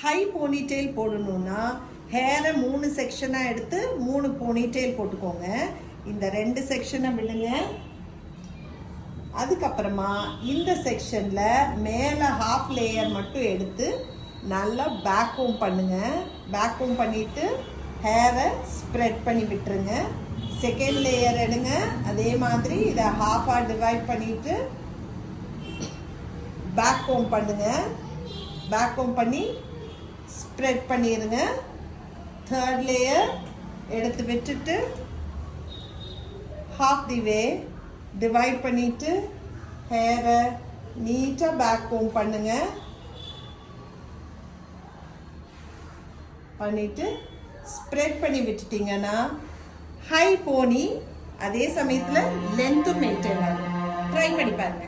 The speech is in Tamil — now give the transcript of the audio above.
ஹை போனிடெயில் போடணும்னா ஹேரை 3 செக்ஷனாக எடுத்து 3 போனிடெயில் போட்டுக்கோங்க. இந்த 2 செக்ஷனை விடுங்க. அதுக்கப்புறமா இந்த செக்ஷனில் மேலே ஹாஃப் லேயர் மட்டும் எடுத்து நல்லா பேக் கோம் பண்ணுங்க. பேக் கோம் பண்ணிவிட்டு ஹேரை ஸ்ப்ரெட் பண்ணி விட்டுருங்க. செகண்ட் லேயர் எடுங்க. அதே மாதிரி இதை ஹாஃபாக டிவைட் பண்ணிவிட்டு பேக் கோம் பண்ணுங்க. பேக் கோம் பண்ணி ஸ்ப்ரெட் பண்ணிடுங்க. தேர்ட் லேயர் எடுத்து விட்டுட்டு ஹாஃப் தி வே டிவைட் பண்ணிவிட்டு ஹேரை நீட்டாக பேக் கோம் பண்ணுங்க. பண்ணிவிட்டு ஸ்ப்ரெட் பண்ணி விட்டுட்டிங்கன்னா ஹை போனி அதே சமயத்தில் லென்த்தும் மெயின்டைன் ஆகும். ட்ரை பண்ணி பாருங்க.